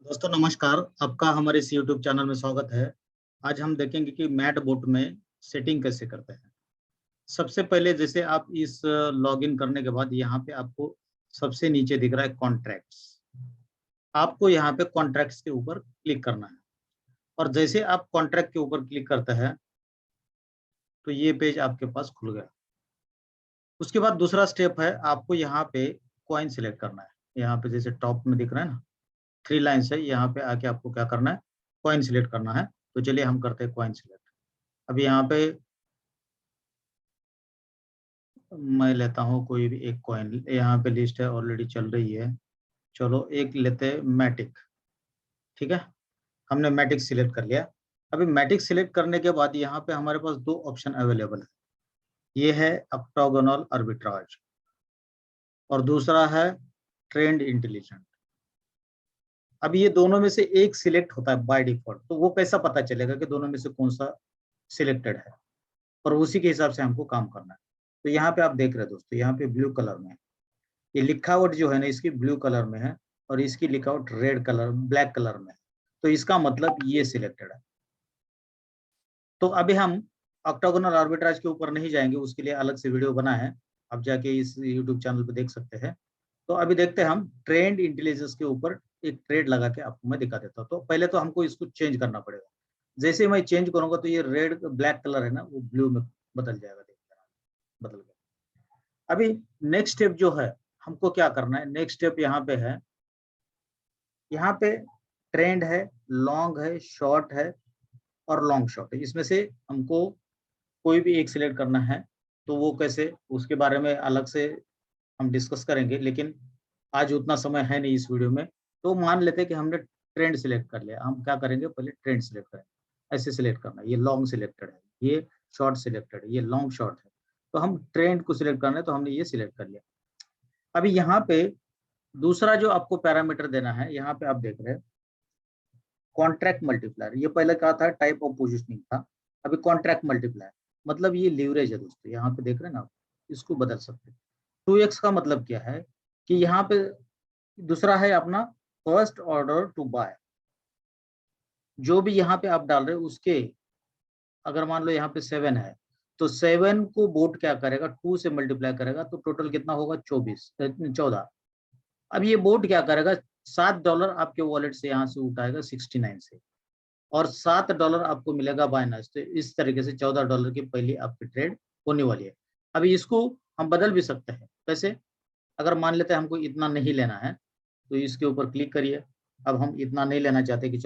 दोस्तों नमस्कार, आपका हमारे इस YouTube चैनल में स्वागत है। आज हम देखेंगे कि मैटबॉट में सेटिंग कैसे करते हैं। सबसे पहले जैसे आप इस लॉगिन करने के बाद यहाँ पे आपको सबसे नीचे दिख रहा है कॉन्ट्रैक्ट्स। आपको यहाँ पे कॉन्ट्रैक्ट्स के ऊपर क्लिक करना है और जैसे आप कॉन्ट्रैक्ट के ऊपर क्लिक करते हैं तो ये पेज आपके पास खुल गया। उसके बाद दूसरा स्टेप है, आपको यहाँ पे कॉइन सिलेक्ट करना है। यहाँ पे जैसे टॉप में दिख रहा है ना, 3 लाइन्स है, यहाँ पे आके आपको क्या करना है, कॉइन सिलेक्ट करना है। तो चलिए हम करते हैं कॉइन सिलेक्ट। अभी यहाँ पे मैं लेता हूँ कोई भी एक कॉइन, यहाँ पे लिस्ट है ऑलरेडी चल रही है। चलो एक लेते हैं मैटिक। ठीक है, हमने मैटिक सिलेक्ट कर लिया। अभी मैटिक सिलेक्ट करने के बाद यहाँ पे हमारे पास 2 ऑप्शन अवेलेबल है। ये है ऑक्टागोनल आर्बिट्राज और दूसरा है ट्रेंड इंटेलिजेंट। अब ये दोनों में से एक सिलेक्ट होता है बाय डिफॉल्ट, तो वो कैसा पता चलेगा कि दोनों में से कौन सा सिलेक्टेड है, और उसी के हिसाब से हमको काम करना है। तो यहाँ पे आप देख रहे हैं दोस्तों, यहाँ पे ब्लू कलर में है, ये लिखावट जो है ना इसकी ब्लू कलर में है और इसकी लिखावट रेड कलर ब्लैक कलर में है। तो इसका मतलब ये सिलेक्टेड है। तो अभी हम ऑक्टागोनल आर्बिट्राज के ऊपर नहीं जाएंगे, उसके लिए अलग से वीडियो बना है, आप जाके इस यूट्यूब चैनल पे देख सकते हैं। तो अभी देखते हैं हम ट्रेंड इंटेलिजेंस के ऊपर एक ट्रेड लगा के आपको मैं दिखा देता हूँ। तो पहले तो हमको इसको चेंज करना पड़ेगा। जैसे मैं चेंज करूंगा तो ये रेड ब्लैक कलर है ना, वो ब्लू में बदल जाएगा। देखते हैं, बदल गया। अभी नेक्स्ट स्टेप जो है, हमको क्या करना है, नेक्स्ट स्टेप यहाँ पे है, यहाँ पे ट्रेंड है, लॉन्ग है, शॉर्ट है और लॉन्ग शॉर्ट है। इसमें से हमको कोई भी एक सिलेक्ट करना है। तो वो कैसे, उसके बारे में अलग से हम डिस्कस करेंगे, लेकिन आज उतना समय है नहीं इस वीडियो में। तो मान लेते हैं कि हमने ट्रेंड सिलेक्ट कर लिया। हम क्या करेंगे, पहले ट्रेंड सिलेक्ट करेंगे। ऐसे सिलेक्ट करना है, ये लॉन्ग सिलेक्टेड है, ये शॉर्ट सिलेक्टेड है, ये लॉन्ग शॉर्ट है। तो हम ट्रेंड को सिलेक्ट करना है, तो हमने ये सिलेक्ट कर लिया। अभी यहाँ पे दूसरा जो आपको पैरामीटर देना है, यहाँ पे आप देख रहे हैं कॉन्ट्रैक्ट मल्टीप्लायर। ये पहले क्या था, टाइप ऑफ पोजिशनिंग था, अभी कॉन्ट्रैक्ट मल्टीप्लायर मतलब ये लीवरेज है दोस्तों। यहाँ पे देख रहे हैं ना आप, इसको बदल सकते हैं। 2x का मतलब क्या है कि यहाँ पे दूसरा है अपना फर्स्ट ऑर्डर टू बाय। जो भी यहाँ पे आप डाल रहे हो उसके, अगर मान लो यहाँ पे 7 है तो 7 को बोट क्या करेगा, 2 से मल्टीप्लाई करेगा, तो टोटल कितना होगा, 14। अब ये बोट क्या करेगा, $7 आपके वॉलेट से यहाँ से उठाएगा 69 से, और $7 आपको मिलेगा बाइनस। तो इस तरीके से $14 की पहली आपकी ट्रेड होने वाली है। अभी इसको हम बदल भी सकते हैं। कैसे, अगर मान लेते हैं हमको इतना नहीं लेना है, तो इसके ऊपर क्लिक करिए। अब हम इतना नहीं लेना चाहते कि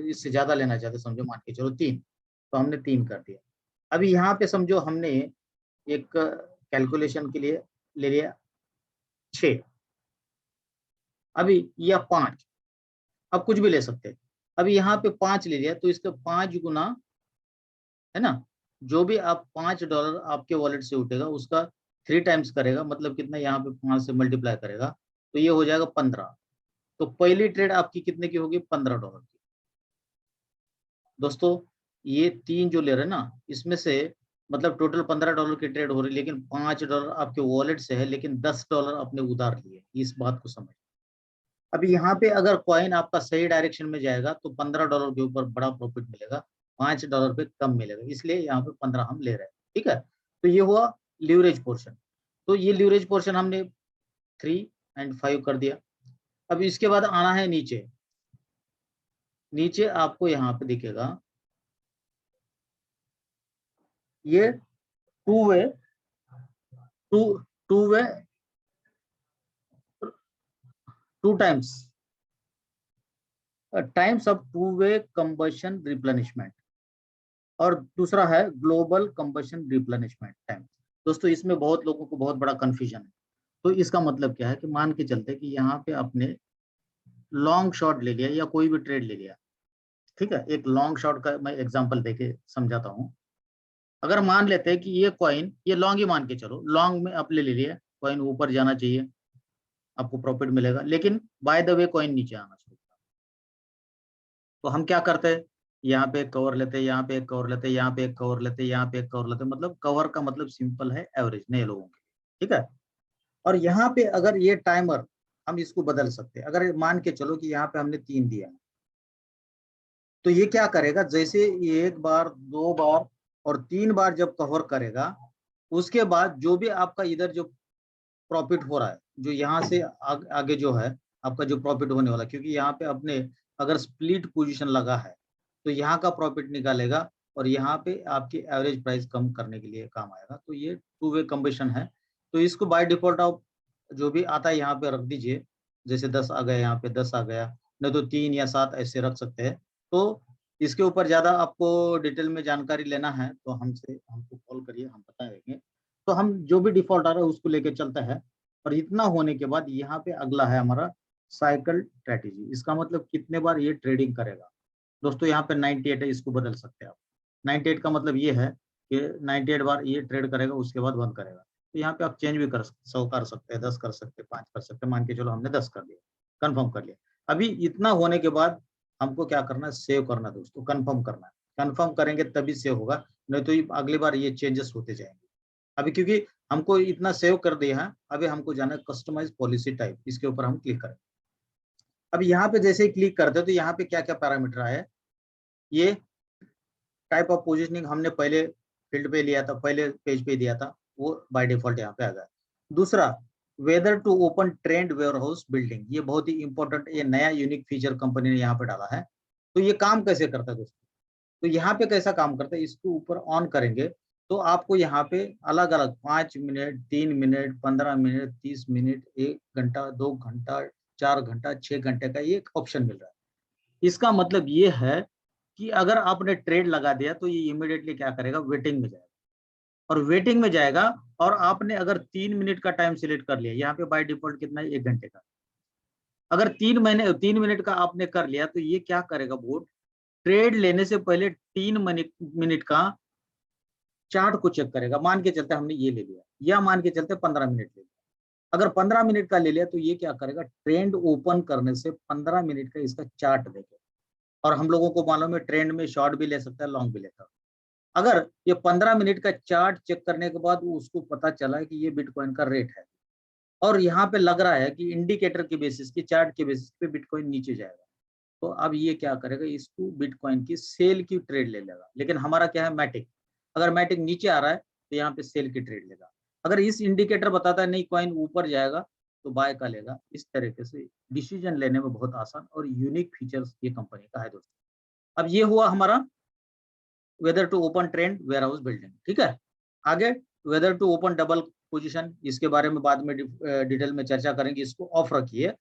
इससे ज्यादा लेना चाहते, समझो मान के चलो 3, तो हमने 3 कर दिया। अभी यहाँ पे समझो हमने एक कैलकुलेशन के लिए ले लिया 6, अभी या 5, अब कुछ भी ले सकते हैं। अभी यहाँ पे 5 ले लिया, तो इसका 5 गुना है ना, जो भी आप $5 आपके वॉलेट से उठेगा उसका 3 टाइम्स करेगा, मतलब कितना, यहाँ पे 5 से मल्टीप्लाई करेगा, तो ये हो जाएगा 15। तो पहली ट्रेड आपकी कितने की होगी, $15 की। दोस्तों ये 3 जो ले रहे हैं ना, इसमें से मतलब टोटल $15 की ट्रेड हो रही है, लेकिन $5 आपके वॉलेट से है, लेकिन $10 आपने उधार लिए। इस बात को समझ। अभी यहाँ पे अगर कॉइन आपका सही डायरेक्शन में जाएगा तो $15 के ऊपर बड़ा प्रॉफिट मिलेगा, $5 पे कम मिलेगा, इसलिए यहाँ पे 15 हम ले रहे हैं। ठीक है, तो ये हुआ लीवरेज पोर्शन। तो ये लीवरेज पोर्शन हमने 3 और 5 कर दिया। अब इसके बाद आना है नीचे। नीचे आपको यहाँ पे दिखेगा ये two way two two way 2 times times of two way combustion replenishment, और दूसरा है ग्लोबल कंबशन रिप्लेनिशमेंट टाइम। दोस्तों इसमें बहुत लोगों को बहुत बड़ा कंफ्यूजन है। तो इसका मतलब क्या है कि मान के चलते कि यहाँ पे आपने लॉन्ग शॉट ले लिया या कोई भी ट्रेड ले लिया। ठीक है, एक लॉन्ग शॉट का मैं एग्जांपल देके समझाता हूँ। अगर मान लेते हैं कि ये कॉइन, ये लॉन्ग ही मान के चलो, लॉन्ग में आप ले लिया, कॉइन ऊपर जाना चाहिए, आपको प्रॉफिट मिलेगा, लेकिन बाय द वे कॉइन नीचे आना चाहिए। तो हम क्या करते हैं, यहाँ पे एक कवर लेते हैं, यहाँ पे एक कवर लेते हैं, यहाँ पे एक कवर लेते हैं, यहाँ पे एक कवर लेते हैं। मतलब कवर का मतलब सिंपल है एवरेज, नए लोगों के लिए। ठीक है, और यहाँ पे अगर ये टाइमर हम इसको बदल सकते हैं। अगर मान के चलो कि यहाँ पे हमने 3 दिया, तो ये क्या करेगा, जैसे एक बार, दो बार और तीन बार जब कवर करेगा, उसके बाद जो भी आपका इधर जो प्रॉफिट हो रहा है, जो यहाँ से आगे जो है आपका जो प्रॉफिट होने वाला, क्योंकि यहाँ पे अपने अगर स्प्लिट पोजीशन लगा है तो यहाँ का प्रॉफिट निकालेगा और यहाँ पे आपकी एवरेज प्राइस कम करने के लिए काम आएगा। तो ये टू वे कम्बिनेशन है। तो इसको बाय डिफॉल्ट आप जो भी आता है यहाँ पे रख दीजिए, जैसे 10 आ गया, यहाँ पे 10 आ गया, नहीं तो 3 या 7 ऐसे रख सकते हैं। तो इसके ऊपर ज्यादा आपको डिटेल में जानकारी लेना है तो हमको कॉल करिए, हम बता देंगे। तो हम जो भी डिफॉल्ट आ रहा है उसको लेके चलते हैं। और इतना होने के बाद यहाँ पे अगला है हमारा साइकिल स्ट्रेटेजी। इसका मतलब कितने बार ये ट्रेडिंग करेगा। दोस्तों यहाँ पे 98 है, इसको बदल सकते हैं आप। 98 का मतलब ये है कि 98 बार ये ट्रेड करेगा, उसके बाद बंद करेगा। तो यहाँ पे आप चेंज भी कर 100 कर सकते हैं, 10 कर सकते हैं, 5 कर सकते हैं। मान के चलो हमने 10 कर लिया, कंफर्म कर लिया। अभी इतना होने के बाद हमको क्या करना है, सेव करना है दोस्तों, कंफर्म करना है। कंफर्म करेंगे तभी सेव होगा, नहीं तो अगली बार ये चेंजेस होते जाएंगे। अभी क्योंकि हमको इतना सेव कर दिया है, अभी हमको जाना है कस्टमाइज पॉलिसी टाइप, इसके ऊपर हम क्लिक करें। अब यहाँ पे जैसे ही क्लिक करते हैं तो यहाँ पे क्या क्या पैरामीटर है, ये टाइप ऑफ पोजिशनिंग हमने पहले फील्ड पे लिया था, पहले पेज पे दिया था, वो बाय डिफॉल्ट यहाँ पे आ गया। दूसरा, whether to open trend warehouse building, ये बहुत ही इंपॉर्टेंट, ये नया यूनिक फीचर कंपनी ने यहाँ पे डाला है। तो ये काम कैसे करता है दोस्तों, तो यहाँ पे कैसा काम करता है, इसको ऊपर ऑन करेंगे तो आपको यहाँ पे अलग अलग 5 मिनट, 3 मिनट, 15 मिनट, 30 मिनट, 1 घंटा, 2 घंटा, 4 घंटा, 6 घंटे का ये एक ऑप्शन मिल रहा है। इसका मतलब ये है कि अगर आपने ट्रेड लगा दिया तो ये इमीडिएटली क्या करेगा, वेटिंग में जाएगा। और वेटिंग में जाएगा, और आपने अगर 3 मिनट का टाइम सिलेक्ट कर लिया, यहाँ पे बाय डिफॉल्ट कितना है, 1 घंटे का। अगर 3 मिनट का आपने कर लिया तो ये क्या करेगा, बोर्ड ट्रेड लेने से पहले 3 मिनट का चार्ट को चेक करेगा। मान के चलते हमने ये ले लिया, या मान के चलते 15 मिनट ले लिया। अगर 15 मिनट का ले लिया तो ये क्या करेगा, ट्रेंड ओपन करने से 15 मिनट का इसका चार्ट देखेगा। और हम लोगों को मालूम है ट्रेंड में शॉर्ट भी ले सकता है, लॉन्ग भी लेता है। अगर ये 15 मिनट का चार्ट चेक करने के बाद उसको पता चला है कि ये बिटकॉइन का रेट है, और यहाँ पे लग रहा है कि इंडिकेटर के बेसिस की, चार्ट के बेसिस पे बिटकॉइन नीचे जाएगा, तो अब ये क्या करेगा, इसको बिटकॉइन की सेल की ट्रेड ले लेगा। लेकिन हमारा क्या है, मैटिक। अगर मैटिक नीचे आ रहा है तो यहाँ पे सेल की ट्रेड लेगा। अगर इस इंडिकेटर बताता है नहीं कॉइन ऊपर जाएगा तो बाय का लेगा। इस तरीके से डिसीजन लेने में बहुत आसान और यूनिक फीचर्स ये कंपनी का है दोस्तों। अब ये हुआ हमारा whether to open trend warehouse building, ठीक है। आगे whether to open double position, इसके बारे में बाद में डिटेल में चर्चा करेंगे, इसको ऑफ रखिए,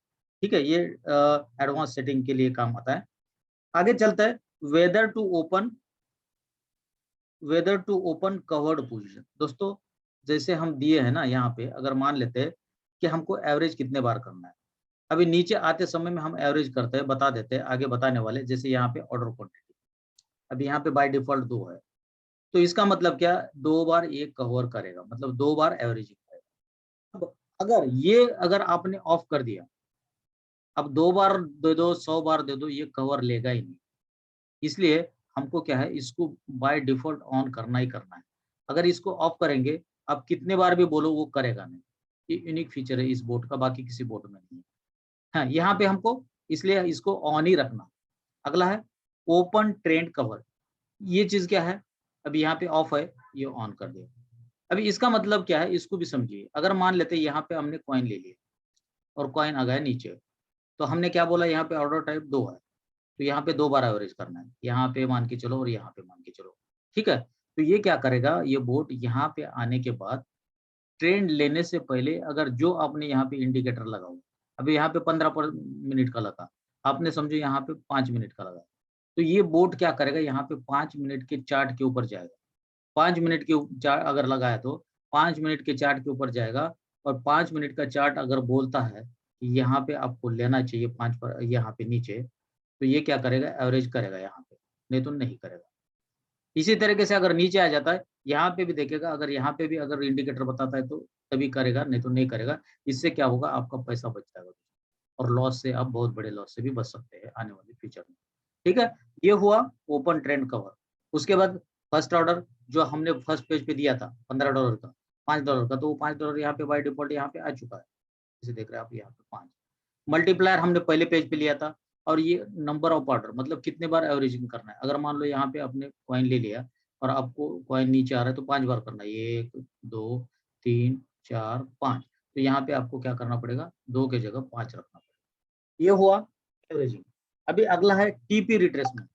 ठीक है। ये एडवांस सेटिंग के लिए काम आता है। आगे चलते हैं, whether to open covered position. दोस्तों जैसे हम दिए हैं ना, यहाँ पे अगर मान लेते हैं कि हमको एवरेज कितने बार करना है, अभी नीचे आते समय में हम एवरेज करते हैं, बता देते हैं आगे बताने वाले। जैसे यहाँ पे ऑर्डर क्वांटिटी, अभी यहाँ पे बाय डिफॉल्ट 2 है, तो इसका मतलब क्या, 2 बार ये कवर करेगा, मतलब 2 बार एवरेजिंग करेगा। अब अगर आपने ऑफ कर दिया, अब 2 बार दे दो, 100 बार दे दो, ये कवर लेगा ही नहीं। इसलिए हमको क्या है, इसको बाय डिफॉल्ट ऑन करना ही करना है। अगर इसको ऑफ करेंगे, आप कितने बार भी बोलो वो करेगा नहीं। ये यूनिक फीचर है इस बोट का, बाकी किसी बोट में नहीं है। हाँ, यहाँ पे हमको इसलिए इसको ऑन ही रखना। अगला है ओपन ट्रेंड कवर, ये चीज क्या है, अभी यहाँ पे ऑफ है, ये ऑन कर दिया। अभी इसका मतलब क्या है, इसको भी समझिए। अगर मान लेते हैं यहाँ पे हमने कॉइन ले लिया और कॉइन आ गया नीचे, तो हमने क्या बोला, यहाँ पे ऑर्डर टाइप 2 है, तो यहाँ पे 2 बार एवरेज करना है, यहाँ पे मान के चलो और यहाँ पे मान के चलो, ठीक है। तो ये क्या करेगा, ये बोट यहाँ पे आने के बाद ट्रेंड लेने से पहले, अगर जो आपने यहाँ पे इंडिकेटर लगा हुआ, अभी यहाँ पे 15 मिनट का लगा, आपने समझो यहाँ पे 5 मिनट का लगा, तो ये बोट क्या करेगा, यहाँ पे 5 मिनट के चार्ट के ऊपर जाएगा। 5 मिनट के चार्ट अगर लगाया तो 5 मिनट के चार्ट के ऊपर जाएगा, और 5 मिनट का चार्ट अगर बोलता है कि यहाँ पे आपको लेना चाहिए 5 पर, यहाँ पे नीचे, तो ये क्या करेगा, एवरेज करेगा यहाँ पे, नहीं तो नहीं करेगा। इसी तरीके से अगर नीचे आ जाता है, यहाँ पे भी देखेगा, अगर यहाँ पे भी अगर इंडिकेटर बताता है तो तभी करेगा, नहीं तो नहीं करेगा। इससे क्या होगा, आपका पैसा बच जाएगा, और लॉस से आप बहुत बड़े लॉस से भी बच सकते हैं आने वाले फ्यूचर में, ठीक है। ये हुआ ओपन ट्रेंड कवर। उसके बाद फर्स्ट ऑर्डर जो हमने फर्स्ट पेज पे दिया था $15 का, $5 का, तो वो $5 यहाँ पे बाय डिफॉल्ट यहाँ पे आ चुका है, इसे देख रहे हैं आप यहाँ पे 5। मल्टीप्लायर हमने पहले पेज पे लिया था, और ये नंबर ऑफ ऑर्डर मतलब कितने बार एवरेजिंग करना है। अगर मान लो यहाँ पे आपने कॉइन ले लिया और आपको कॉइन नीचे आ रहा है तो 5 बार करना है, 1 2 3 4 5, तो यहाँ पे आपको क्या करना पड़ेगा, 2 की जगह 5 रखना पड़ेगा। ये हुआ एवरेजिंग। अभी अगला है टीपी रिट्रेसमेंट।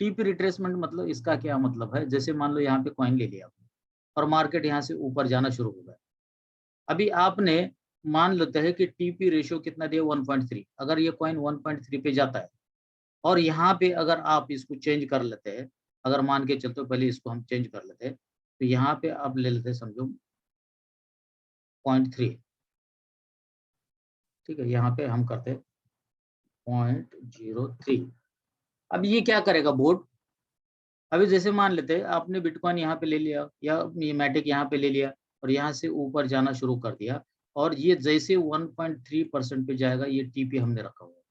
टीपी रिट्रेसमेंट मतलब इसका क्या मतलब है, जैसे मान लो यहाँ पे कॉइन ले लिया आपने और मार्केट यहाँ से ऊपर जाना शुरू हो गया। अभी आपने मान लेते हैं कि टीपी रेशियो कितना दिया, 1.3। अगर ये कॉइन 1.3 पे जाता है और यहाँ पे अगर आप इसको चेंज कर लेते हैं, अगर मान के चलते हो पहले इसको हम चेंज कर लेते हैं, तो यहाँ पे आप ले लेते हैं समझो 0.3, ठीक है, यहाँ पे हम करते हैं 0.03। अब ये क्या करेगा बोर्ड, अभी जैसे मान लेते हैं आपने बिटकॉइन यहाँ पे ले लिया या ये मैटिक यहाँ पे ले लिया और यहाँ से ऊपर जाना शुरू कर दिया और ये जैसे 1.3% पे जाएगा, ये टीपी हमने रखा हुआ है।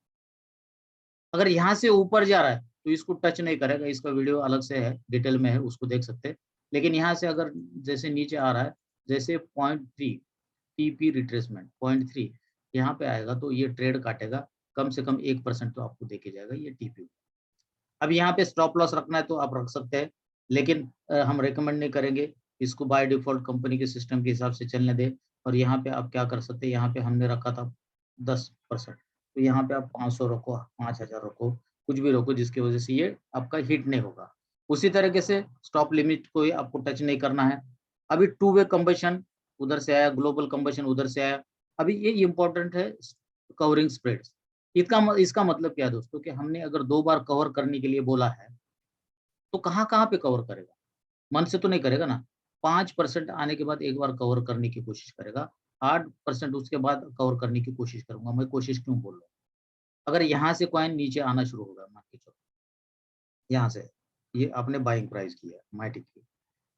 अगर यहाँ से ऊपर जा रहा है तो इसको टच नहीं करेगा, इसका वीडियो अलग से है, डिटेल में है, उसको देख सकते हैं। लेकिन यहाँ से अगर जैसे नीचे आ रहा है, जैसे 0.3 टीपी रिट्रेसमेंट 0.3 यहाँ पे आएगा तो ये ट्रेड काटेगा, कम से कम 1% तो आपको देके जाएगा ये टीपी। अब यहाँ पे स्टॉप लॉस रखना है तो आप रख सकते हैं, लेकिन हम रेकमेंड नहीं करेंगे, इसको बाय डिफॉल्ट कंपनी के सिस्टम के हिसाब से चलने दें। और यहाँ पे आप क्या कर सकते हैं, यहाँ पे हमने रखा था 10%, तो यहाँ पे आप 500 रखो, 5000 रखो, कुछ भी रखो जिसकी वजह से ये आपका हिट नहीं होगा। उसी तरीके से स्टॉप लिमिट को आपको टच नहीं करना है। अभी टू वे कंबेशन उधर से आया, ग्लोबल कंबेशन उधर से आया। अभी ये इंपॉर्टेंट है कवरिंग स्प्रेड्स। इसका मतलब क्या है दोस्तों, कि हमने अगर 2 बार कवर करने के लिए बोला है तो कहाँ कहाँ पे कवर करेगा, मन से तो नहीं करेगा ना। 5% आने के बाद एक बार कवर करने की कोशिश करेगा, 8% उसके बाद कवर करने की कोशिश करूंगा। मैं कोशिश क्यों बोल रहा हूँ, अगर यहाँ से कॉइन नीचे आना शुरू होगा, मान के चलो यहाँ से ये आपने बाइंग प्राइस किया माइटिक की,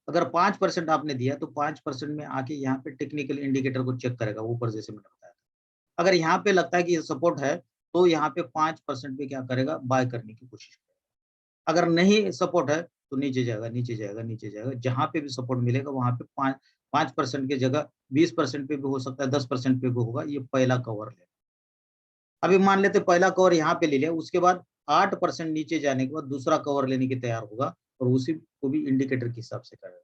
अगर 5% आपने दिया तो 5% में आके यहाँ पे टेक्निकल इंडिकेटर को चेक करेगा, ऊपर जैसे मैंने बताया। अगर यहाँ पे लगता है कि ये सपोर्ट है तो यहाँ पे 5% पे क्या करेगा, बाय करने की कोशिश करेगा। अगर नहीं सपोर्ट है तो नीचे जाएगा, नीचे जाएगा, नीचे जाएगा। जहां पे भी सपोर्ट मिलेगा वहां पे 5% की जगह 20% पे भी हो सकता है, 10% पे भी होगा। ये पहला कवर ले, अभी मान लेते पहला कवर यहाँ पे ले लिया, उसके बाद 8% नीचे जाने के बाद दूसरा कवर लेने के तैयार होगा और उसी को भी इंडिकेटर के हिसाब से करेगा।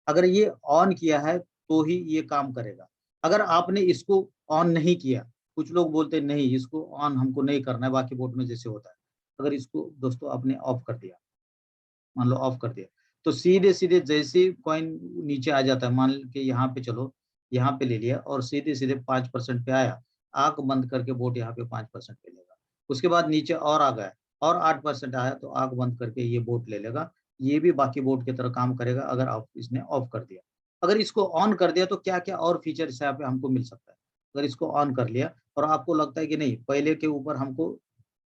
अगर ये ऑन किया है तो ही ये काम करेगा। अगर आपने इसको ऑन नहीं किया, कुछ लोग बोलते हैं नहीं इसको ऑन हमको नहीं करना है, बाकी बोर्ड में जैसे होता है। अगर इसको दोस्तों आपने ऑफ कर दिया, मान लो ऑफ कर दिया, तो सीधे सीधे जैसे कॉइन नीचे आ जाता है, मान के यहाँ पे चलो, यहाँ पे ले लिया और सीधे सीधे 5% पे आया, आंख बंद करके बोट यहाँ पे 5% पे लेगा। उसके बाद नीचे और आ गया और 8% आया तो आंख बंद करके ये बोट ले लेगा। ये भी बाकी बोट की तरह काम करेगा अगर आप इसने ऑफ कर दिया। अगर इसको ऑन कर दिया तो क्या क्या और फीचर इस यहाँ पे हमको मिल सकता है। अगर इसको ऑन कर लिया और आपको लगता है कि नहीं पहले के ऊपर हमको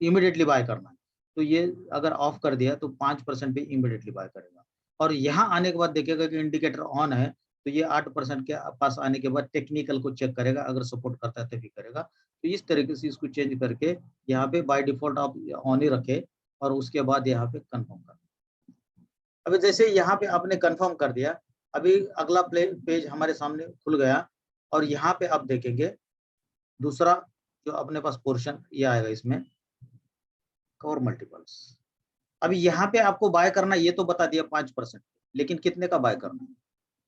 इमीडिएटली बाय करना है, तो ये अगर ऑफ कर दिया तो 5% पे इमीडिएटली बाय करेगा। और यहाँ आने के बाद देखेगा कि इंडिकेटर ऑन है, तो ये 8% के पास आने के बाद टेक्निकल को चेक करेगा, अगर सपोर्ट करता है तभी करेगा। तो इस तरीके से इसको चेंज करके यहाँ पे बाय डिफॉल्ट आप ऑन ही रखे और उसके बाद यहाँ पे कंफर्म कर। अभी जैसे यहाँ पे आपने कंफर्म कर दिया, अभी अगला पेज हमारे सामने खुल गया और यहाँ पे आप देखेंगे दूसरा जो अपने पास पोर्शन ये आएगा, इसमें कवर मल्टीपल्स। अभी यहाँ पे आपको बाय करना, ये तो बता दिया 5%, लेकिन कितने का बाय करना है।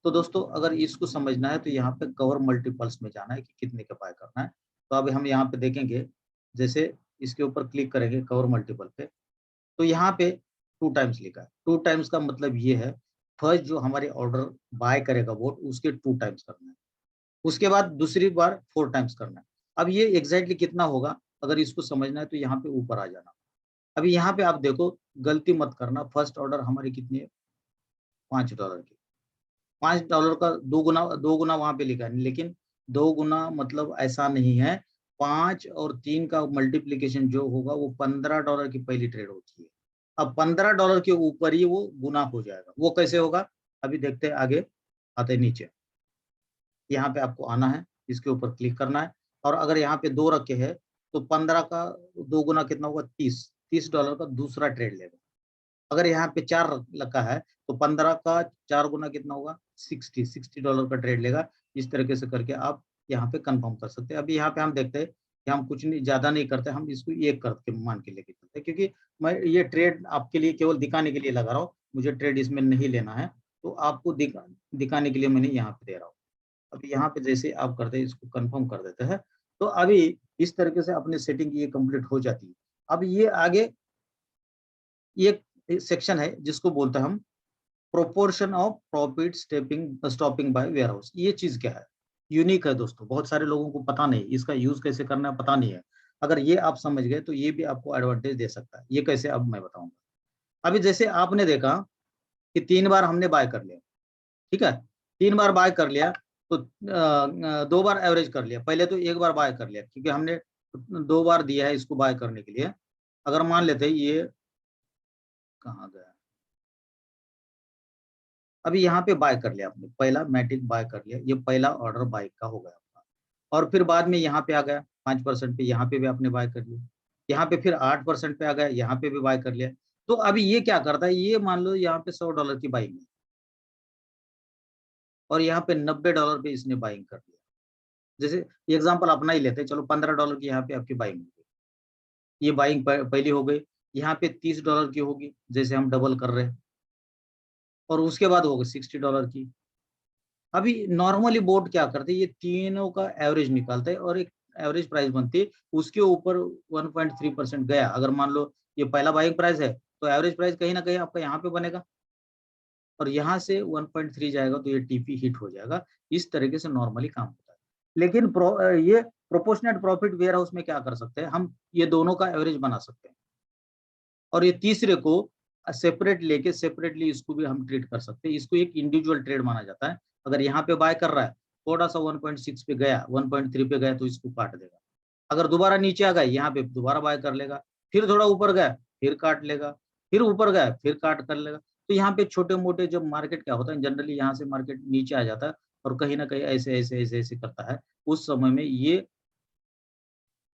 तो दोस्तों अगर इसको समझना है तो यहाँ पे कवर मल्टीपल्स में जाना है कि कितने का बाय करना है। तो अभी हम यहाँ पे देखेंगे, जैसे इसके ऊपर क्लिक करेंगे कवर मल्टीपल पे, तो यहाँ पे 2 टाइम्स लिखा है। 2 टाइम्स का मतलब ये है, फर्स्ट जो हमारे ऑर्डर बाय करेगा वोट उसके 2 टाइम्स करना है, उसके बाद दूसरी बार 4 टाइम्स करना है। अब ये एग्जैक्टली कितना होगा, अगर इसको समझना है तो यहाँ पे ऊपर आ जाना। अभी यहाँ पे आप देखो, गलती मत करना, फर्स्ट ऑर्डर हमारी कितनी है, $5 की। $5 का 2 गुना वहां पे लिखा है, लेकिन 2 गुना मतलब ऐसा नहीं है। 5 और 3 का मल्टीप्लीकेशन जो होगा वो $15 की पहली ट्रेड होती है। अब $15 के ऊपर ही वो गुना हो जाएगा। वो कैसे होगा, अभी देखते हैं, आगे आते नीचे। यहाँ पे आपको आना है, इसके ऊपर क्लिक करना है और अगर यहाँ पे 2 रखे हैं तो 15 का 2 गुना कितना होगा, $30 का दूसरा ट्रेड लेगा। अगर यहाँ पे 4 रखा है तो 15 का 4 गुना कितना होगा, $60 का ट्रेड लेगा। इस तरीके से करके आप यहाँ पे कंफर्म कर सकते हैं। अभी यहाँ पे हम देखते हैं कि हम कुछ नहीं ज्यादा नहीं करते, हम इसको एक करके मान के लेके चलते हैं, क्योंकि मैं ये ट्रेड आपके लिए केवल दिखाने के लिए लगा रहा हूँ, मुझे ट्रेड इसमें नहीं लेना है, तो आपको दिखाने के लिए मैंने यहाँ पे दे रहा हूँ। अब यहाँ पे जैसे आप करते हैं, इसको कंफर्म कर देते हैं, तो अभी इस तरीके से अपनी सेटिंग ये कंप्लीट हो जाती है। अब ये आगे ये सेक्शन है जिसको बोलते हैं हम proportion of profit stopping by warehouse. ये चीज क्या है? यूनिक है दोस्तों, बहुत सारे लोगों को पता नहीं, इसका यूज कैसे करना है पता नहीं है। अगर ये आप समझ गए तो ये भी आपको एडवांटेज दे सकता है। ये कैसे, अब मैं बताऊंगा। अभी जैसे आपने देखा कि 3 बार हमने बाय कर लिया, ठीक है, 3 बार बाय कर लिया, तो 2 बार एवरेज कर लिया। पहले तो 1 बार बाय कर लिया, क्योंकि हमने 2 बार दिया है इसको बाय करने के लिए। अगर मान लेते ये कहाँ गया, अभी यहाँ पे बाय कर लिया आपने, पहला मैटिक बाय कर लिया, ये पहला ऑर्डर बाय का हो गया आपका। और फिर बाद में यहाँ पे आ गया 5% पे, यहाँ पे भी आपने बाय कर लिया, यहाँ पे फिर 8% पे आ गया, यहाँ पे भी बाय कर लिया। तो अभी ये क्या करता है, ये मान लो यहाँ पे $100 की बाइंग है, और यहाँ पे $90 पे इसने बाइंग कर लिया। जैसे एग्जाम्पल अपना ही लेते हैं, चलो $15 की यहाँ पे आपकी बाइंग हो गई, ये बाइंग पहली हो गई। यहाँ पे $30 की होगी, जैसे हम डबल कर रहे हैं, और उसके बाद होगी $60 की। अभी नॉर्मली बोर्ड क्या करते हैं, ये तीनों का एवरेज निकालते हैं और एक एवरेज प्राइस बनती है, उसके ऊपर 1.3% गया। अगर मान लो ये पहला बाइंग प्राइस है, तो एवरेज प्राइस कहीं ना कहीं आपका यहाँ पे बनेगा, और यहाँ से 1.3 जाएगा तो ये टीपी हिट हो जाएगा। इस तरीके से नॉर्मली काम होता है। लेकिन ये प्रोपोर्शनेट प्रॉफिट वेयर हाउस में क्या कर सकते हैं, हम ये दोनों का एवरेज बना सकते हैं, और ये तीसरे को सेपरेट लेके सेपरेटली इसको भी हम ट्रेड कर सकते हैं। इसको एक इंडिविजुअल ट्रेड माना जाता है। अगर यहाँ पे बाय कर रहा है, थोड़ा सा 1.6 पे गया, 1.3 पे गया, तो इसको काट देगा। अगर दोबारा नीचे आ गया, यहाँ पे दोबारा बाय कर लेगा, फिर थोड़ा ऊपर गया फिर काट लेगा, फिर ऊपर गया फिर काट कर लेगा। तो यहाँ पे छोटे मोटे जब मार्केट क्या होता है, जनरली यहाँ से मार्केट नीचे आ जाता है, और कहीं ना कहीं ऐसे ऐसे ऐसे ऐसे करता है, उस समय में ये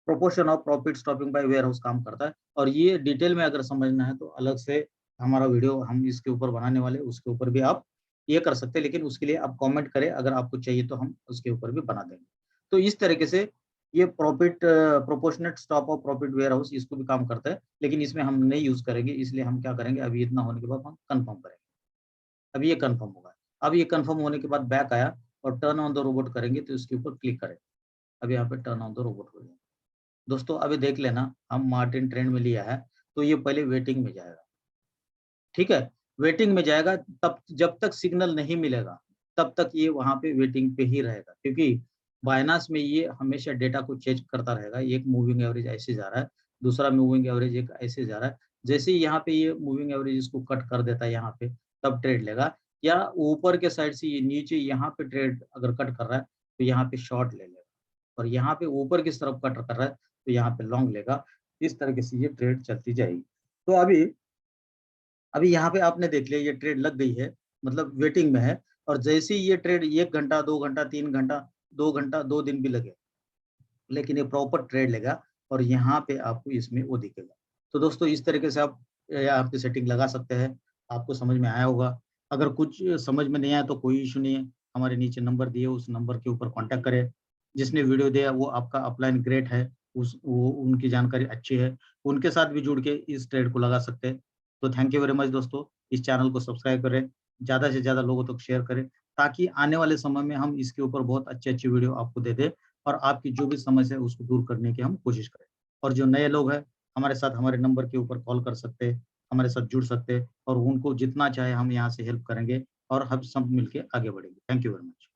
proportion of profit stopping by warehouse काम करता है। और ये डिटेल में अगर समझना है तो अलग से हमारा वीडियो हम इसके ऊपर बनाने वाले, उसके ऊपर भी आप ये कर सकते हैं, लेकिन उसके लिए आप कमेंट करें, अगर आपको चाहिए तो हम उसके ऊपर भी बना देंगे। तो इस तरीके से ये profit proportionate stop of profit warehouse इसको भी काम करता है, लेकिन इसमें हम नहीं यूज करेंगे। इसलिए हम क्या करेंगे, अभी इतना होने के बाद हम कंफर्म करेंगे। अभी ये कंफर्म होगा। अब ये कंफर्म होने के बाद बैक आया और टर्न ऑन द रोबोट करेंगे, तो इसके ऊपर क्लिक करें। अब यहाँ पे टर्न ऑन द रोबोट हो जाएगा। दोस्तों अभी देख लेना, हम मार्टिन ट्रेंड में लिया है, तो ये पहले वेटिंग में जाएगा, ठीक है, वेटिंग में जाएगा। तब जब तक सिग्नल नहीं मिलेगा, तब तक ये वहां पे वेटिंग पे ही रहेगा, क्योंकि बाइनास में ये हमेशा डेटा को चेक करता रहेगा। एक मूविंग एवरेज ऐसे जा रहा है, दूसरा मूविंग एवरेज एक ऐसे जा रहा है। जैसे ही यहाँ पे ये मूविंग एवरेज इसको कट कर देता है यहाँ पे, तब ट्रेड लेगा। या ऊपर के साइड से ये नीचे यहाँ पे ट्रेड अगर कट कर रहा है, तो यहाँ पे शॉर्ट ले लेगा, और यहाँ पे ऊपर की तरफ कट कर रहा है, तो यहाँ पे लॉन्ग लेगा। इस तरीके से ये ट्रेड चलती जाएगी। तो अभी अभी यहाँ पे आपने देख लिया, ये ट्रेड लग गई है, मतलब वेटिंग में है। और जैसे ही ये ट्रेड 1 घंटा 2 घंटा 3 घंटा 2 घंटा 2 दिन भी लगे, लेकिन ये प्रॉपर ट्रेड लेगा, और यहाँ पे आपको इसमें वो दिखेगा। तो दोस्तों इस तरीके से आप आपकी सेटिंग लगा सकते हैं। आपको समझ में आया होगा। अगर कुछ समझ में नहीं आया तो कोई इशू नहीं है, हमारे नीचे नंबर दिए, उस नंबर के ऊपर कांटेक्ट करें। जिसने वीडियो दिया वो आपका अपलाइन ग्रेट है, उस वो उनकी जानकारी अच्छी है, उनके साथ भी जुड़ के इस ट्रेड को लगा सकते हैं। तो थैंक यू वेरी मच दोस्तों। इस चैनल को सब्सक्राइब करें, ज़्यादा से ज़्यादा लोगों तक शेयर करें, ताकि आने वाले समय में हम इसके ऊपर बहुत अच्छी अच्छी वीडियो आपको दे दें, और आपकी जो भी समस्या है उसको दूर करने की हम कोशिश करें। और जो नए लोग हैं, हमारे साथ हमारे नंबर के ऊपर कॉल कर सकते हैं, हमारे साथ जुड़ सकते हैं, और उनको जितना चाहे हम यहाँ से हेल्प करेंगे, और हम सब मिलके आगे बढ़ेंगे। Thank you very much.